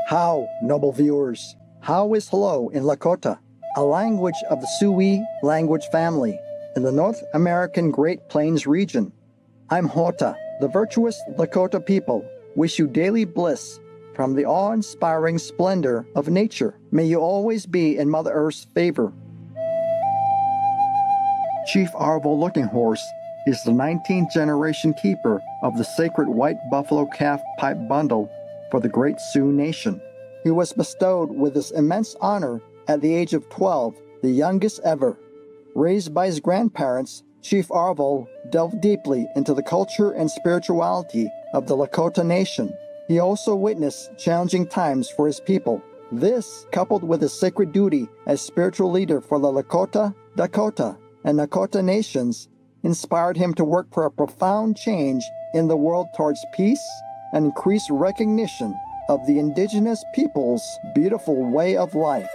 How, noble viewers? How is hello in Lakota, a language of the Sioux language family in the North American Great Plains region? I'm Hota. The virtuous Lakota people wish you daily bliss from the awe-inspiring splendor of nature. May you always be in Mother Earth's favor. Chief Arvol Looking Horse is the 19th generation keeper of the sacred white buffalo calf pipe bundle for the Great Sioux Nation. He was bestowed with this immense honor at the age of 12, the youngest ever. Raised by his grandparents, Chief Arvol delved deeply into the culture and spirituality of the Lakota Nation. He also witnessed challenging times for his people. This, coupled with his sacred duty as spiritual leader for the Lakota, Dakota, and Nakota nations, inspired him to work for a profound change in the world towards peace and increased recognition of the indigenous people's beautiful way of life.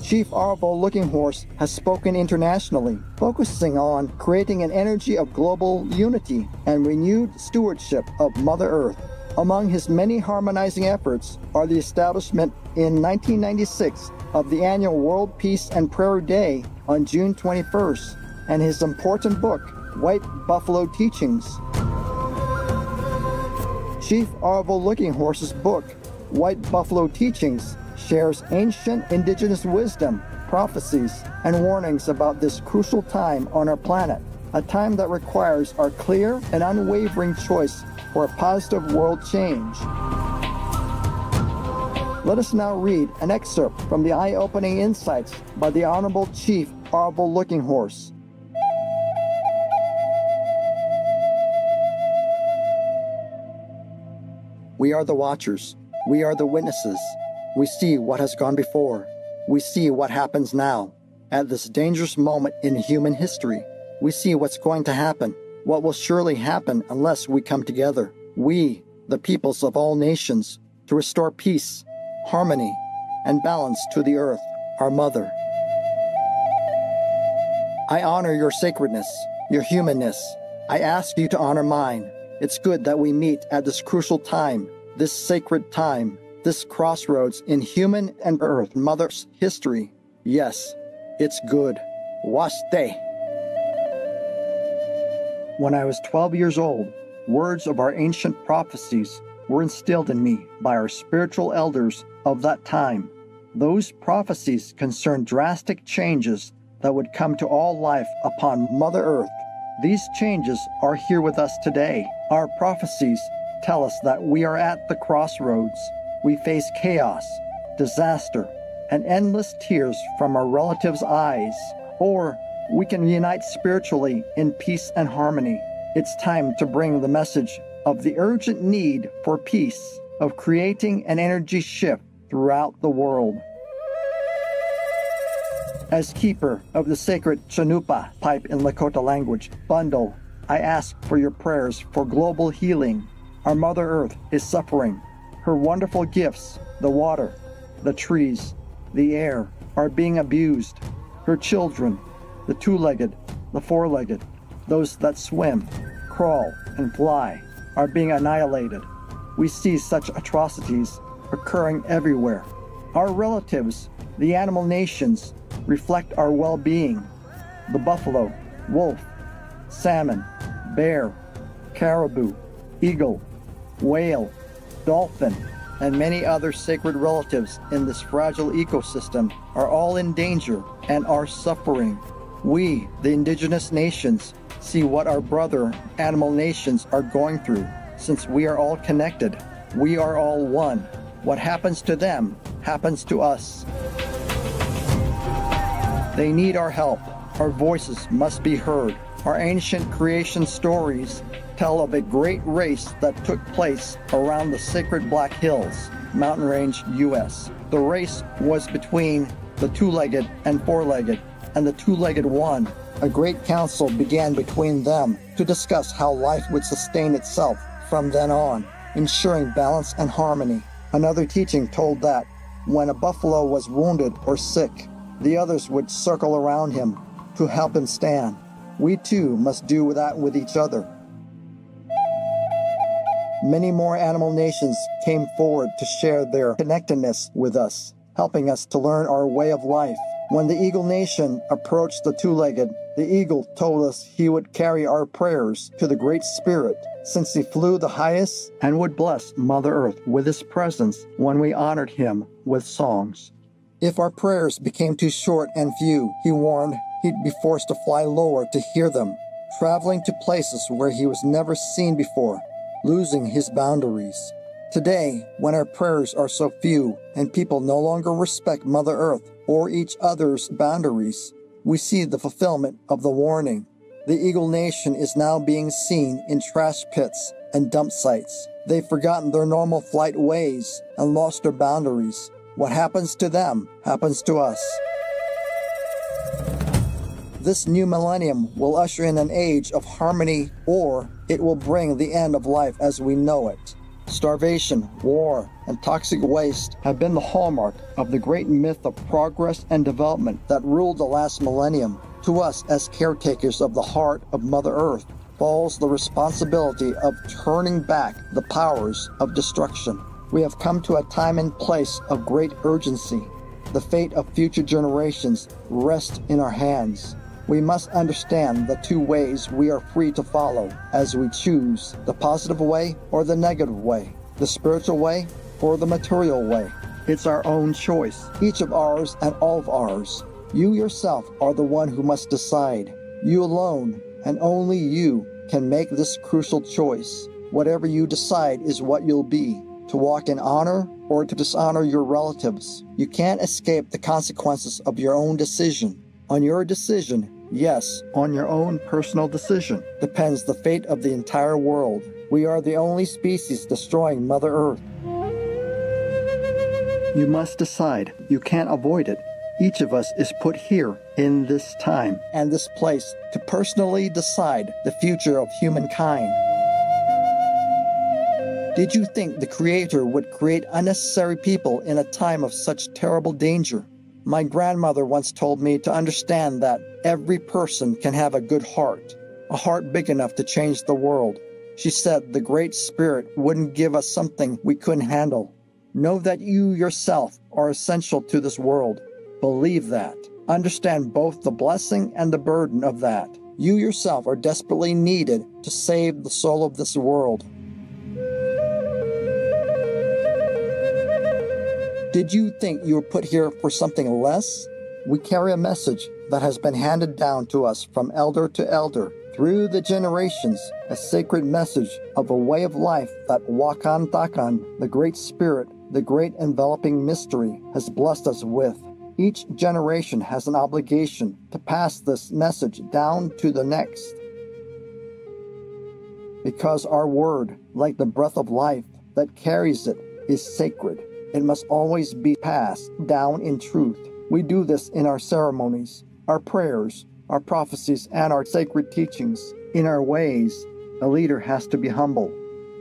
Chief Arvol Looking Horse has spoken internationally, focusing on creating an energy of global unity and renewed stewardship of Mother Earth. Among his many harmonizing efforts are the establishment in 1996 of the annual World Peace and Prayer Day on June 21st, and his important book, White Buffalo Teachings. Chief Arvol Looking Horse's book, White Buffalo Teachings, shares ancient indigenous wisdom, prophecies, and warnings about this crucial time on our planet, a time that requires our clear and unwavering choice for a positive world change. Let us now read an excerpt from the eye-opening insights by the Honorable Chief Arvol Looking Horse. We are the watchers. We are the witnesses. We see what has gone before. We see what happens now. At this dangerous moment in human history, we see what's going to happen, what will surely happen unless we come together. We, the peoples of all nations, to restore peace, harmony, and balance to the earth, our mother. I honor your sacredness, your humanness. I ask you to honor mine. It's good that we meet at this crucial time, this sacred time, this crossroads in human and earth mother's history. Yes, it's good. Waste. When I was 12 years old, words of our ancient prophecies were instilled in me by our spiritual elders of that time. Those prophecies concerned drastic changes that would come to all life upon Mother Earth. These changes are here with us today. Our prophecies tell us that we are at the crossroads. We face chaos, disaster, and endless tears from our relatives' eyes. Or we can unite spiritually in peace and harmony. It's time to bring the message of the urgent need for peace, of creating an energy shift throughout the world. As keeper of the sacred Chanupa pipe in Lakota language bundle, I ask for your prayers for global healing. Our Mother Earth is suffering. Her wonderful gifts, the water, the trees, the air, are being abused. Her children, the two-legged, the four-legged, those that swim, crawl, and fly, are being annihilated. We see such atrocities occurring everywhere. Our relatives, the animal nations, reflect our well-being. The buffalo, wolf, salmon, bear, caribou, eagle, whale, dolphin, and many other sacred relatives in this fragile ecosystem are all in danger and are suffering. We, the indigenous nations, see what our brother animal nations are going through. Since we are all connected, we are all one. What happens to them happens to us. They need our help. Our voices must be heard. Our ancient creation stories tell of a great race that took place around the sacred Black Hills, mountain range, U.S. The race was between the two-legged and four-legged, and the two-legged won. A great council began between them to discuss how life would sustain itself from then on, ensuring balance and harmony. Another teaching told that when a buffalo was wounded or sick, the others would circle around him to help him stand. We too must do that with each other. Many more animal nations came forward to share their connectedness with us, helping us to learn our way of life. When the Eagle Nation approached the two-legged, the eagle told us he would carry our prayers to the Great Spirit, since he flew the highest, and would bless Mother Earth with his presence when we honored him with songs. If our prayers became too short and few, he warned, he'd be forced to fly lower to hear them, traveling to places where he was never seen before, losing his boundaries. Today, when our prayers are so few and people no longer respect Mother Earth or each other's boundaries, we see the fulfillment of the warning. The Eagle Nation is now being seen in trash pits and dump sites. They've forgotten their normal flight ways and lost their boundaries. What happens to them happens to us. This new millennium will usher in an age of harmony, or it will bring the end of life as we know it. Starvation, war, and toxic waste have been the hallmark of the great myth of progress and development that ruled the last millennium. To us, as caretakers of the heart of Mother Earth, falls the responsibility of turning back the powers of destruction. We have come to a time and place of great urgency. The fate of future generations rests in our hands. We must understand the two ways we are free to follow as we choose, the positive way or the negative way, the spiritual way or the material way. It's our own choice, each of ours and all of ours. You yourself are the one who must decide. You alone and only you can make this crucial choice. Whatever you decide is what you'll be, to walk in honor or to dishonor your relatives. You can't escape the consequences of your own decision. On your decision, yes, on your own personal decision, depends the fate of the entire world. We are the only species destroying Mother Earth. You must decide. You can't avoid it. Each of us is put here in this time and this place to personally decide the future of humankind. Did you think the Creator would create unnecessary people in a time of such terrible danger? My grandmother once told me to understand that every person can have a good heart, a heart big enough to change the world. She said the Great Spirit wouldn't give us something we couldn't handle. Know that you yourself are essential to this world. Believe that. Understand both the blessing and the burden of that. You yourself are desperately needed to save the soul of this world. Did you think you were put here for something less? We carry a message that has been handed down to us from elder to elder through the generations, a sacred message of a way of life that Wakan Takan, the Great Spirit, the great enveloping mystery, has blessed us with. Each generation has an obligation to pass this message down to the next. Because our word, like the breath of life that carries it, is sacred. It must always be passed down in truth. We do this in our ceremonies, our prayers, our prophecies, and our sacred teachings. In our ways, a leader has to be humble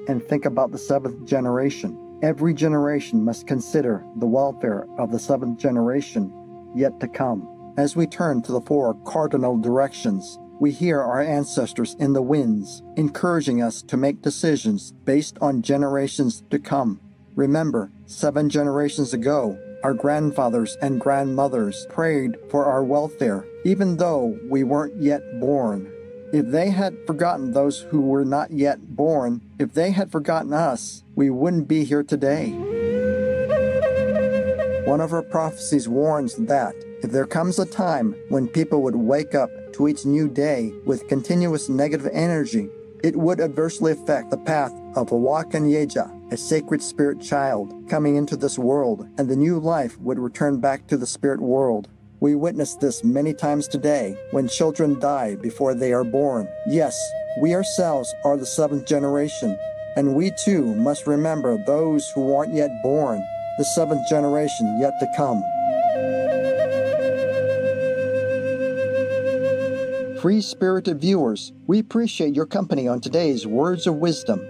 and think about the seventh generation. Every generation must consider the welfare of the seventh generation yet to come. As we turn to the four cardinal directions, we hear our ancestors in the winds, encouraging us to make decisions based on generations to come. Remember, 7 generations ago, our grandfathers and grandmothers prayed for our welfare, even though we weren't yet born. If they had forgotten those who were not yet born, if they had forgotten us, we wouldn't be here today. One of our prophecies warns that if there comes a time when people would wake up to each new day with continuous negative energy, it would adversely affect the path of a Wakan Yeja, a sacred spirit child, coming into this world, and the new life would return back to the spirit world. We witness this many times today when children die before they are born. Yes, we ourselves are the 7th generation, and we too must remember those who aren't yet born, the 7th generation yet to come. Free-spirited viewers, we appreciate your company on today's Words of Wisdom.